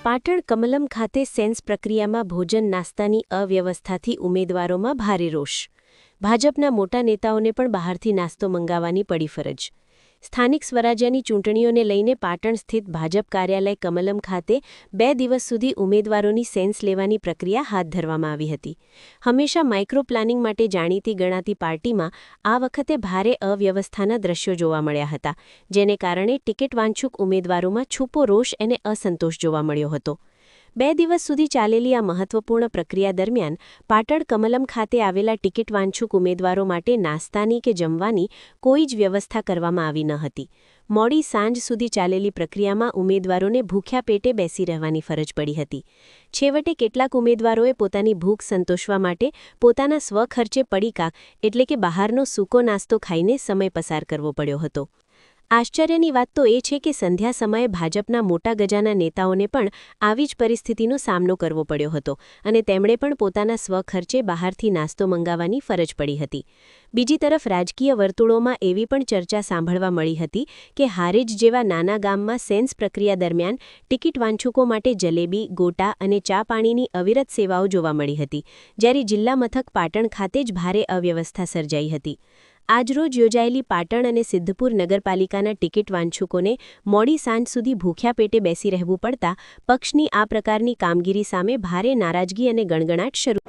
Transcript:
પાટણ કમલમ ખાતે સેન્સ પ્રક્રિયામાં ભોજન નાસ્તાની અવ્યવસ્થાથી ઉમેદવારોમાં ભારે રોષ. ભાજપના મોટા નેતાઓને પણ બહારથી નાસ્તો મંગાવવાની પડી ફરજ. સ્થાનિક સ્વરાજ્યની ચૂંટણીઓને લઈને પાટણ સ્થિત ભાજપ કાર્યાલય કમલમ ખાતે 2 દિવસ સુધી ઉમેદવારોની સેન્સ લેવાની પ્રક્રિયા હાથ ધરવામાં આવી હતી. હંમેશા માઇક્રો પ્લાનિંગ માટે જાણીતી ગણાતી પાર્ટીમાં આ વખતે ભારે અવ્યવસ્થાના દ્રશ્યો જોવા મળ્યા હતા, જેને કારણે ટિકિટ વાંછુક ઉમેદવારોમાં છૂપો રોષ અને અસંતોષ જોવા મળ્યો હતો. 2 દિવસ સુધી ચાલેલી આ મહત્વપૂર્ણ પ્રક્રિયા દરમિયાન પાટણ કમલમ ખાતે આવેલા ટિકિટ વાંછુક ઉમેદવારો માટે નાસ્તાની કે જમવાની કોઈ જ વ્યવસ્થા કરવામાં આવી ન હતી. મોડી સાંજ સુધી ચાલેલી પ્રક્રિયામાં ઉમેદવારોને ભૂખ્યા પેટે બેસી રહેવાની ફરજ પડી હતી. છેવટે કેટલાક ઉમેદવારોએ પોતાની ભૂખ સંતોષવા માટે પોતાના સ્વખર્ચે પડીકા એટલે કે બહારનો સૂકો નાસ્તો ખાઈને સમય પસાર કરવો પડ્યો હતો. આશ્ચર્યની વાત તો એ છે કે સંધ્યા સમયે ભાજપના મોટા ગજાના નેતાઓને પણ આવી જ પરિસ્થિતિનો સામનો કરવો પડ્યો હતો અને તેમણે પણ પોતાના સ્વખર્ચે બહારથી નાસ્તો મંગાવવાની ફરજ પડી હતી. બીજી તરફ રાજકીય વર્તુળોમાં એવી પણ ચર્ચા સાંભળવા મળી હતી કે હારીજ જેવા નાના ગામમાં સેન્સ પ્રક્રિયા દરમિયાન ટિકિટ વાંછુકો માટે જલેબી, ગોટા અને ચા પાણીની અવિરત સેવાઓ જોવા મળી હતી, જ્યારે જિલ્લા મથક પાટણ ખાતે જ ભારે અવ્યવસ્થા સર્જાઈ હતી. આજરોજ યોજાયેલી પાટણ અને સિદ્ધપુર નગરપાલિકાના ટિકિટ વાંછુકોને મોડી સાંજ સુધી ભૂખ્યા પેટે બેસી રહેવું પડતા પક્ષની આ પ્રકારની કામગીરી સામે ભારે નારાજગી અને ગણગણાટ શરૂ